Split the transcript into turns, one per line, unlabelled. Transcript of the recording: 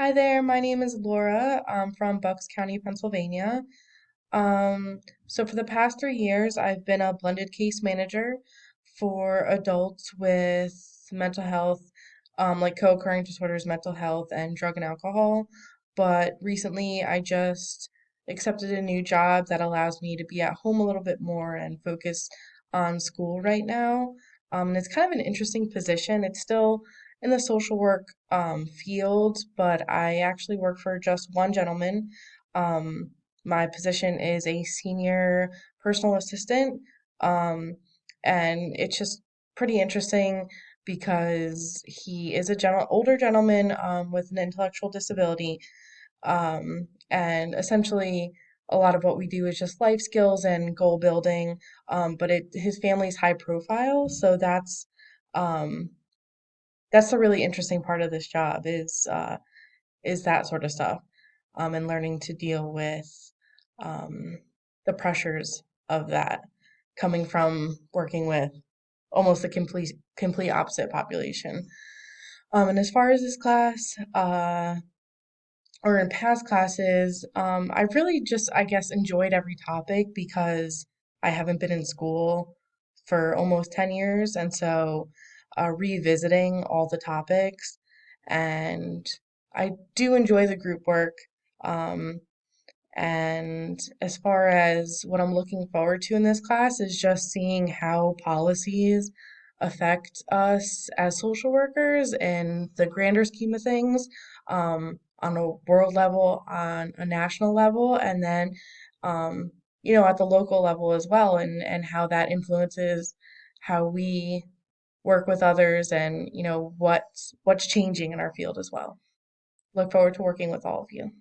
Hi there, my name is Laura. I'm from Bucks County, Pennsylvania. So for the past 3 years, I've been a blended case manager for adults with mental health, like co-occurring disorders, mental health, and drug and alcohol. But recently, I just accepted a new job that allows me to be at home a little bit more and focus on school right now. And it's kind of an interesting position. It's still in the social work field, but I actually work for just one gentleman. Um, my position is a senior personal assistant, um, and it's just pretty interesting because he is a older gentleman with an intellectual disability, and essentially a lot of what we do is just life skills and goal building. But his family's high profile, so um, that's the really interesting part of this job is that sort of stuff, and learning to deal with um, the pressures of that coming from working with almost a complete opposite population. And as far as this class, or in past classes, I've really just, I guess, enjoyed every topic because I haven't been in school for almost 10 years. And so revisiting all the topics, and I do enjoy the group work. Um, and as far as what I'm looking forward to in this class is just seeing how policies affect us as social workers in the grander scheme of things, on a world level, on a national level, and then, um, at the local level as well, and how that influences how we work with others and, what's changing in our field as well. Look forward to working with all of you.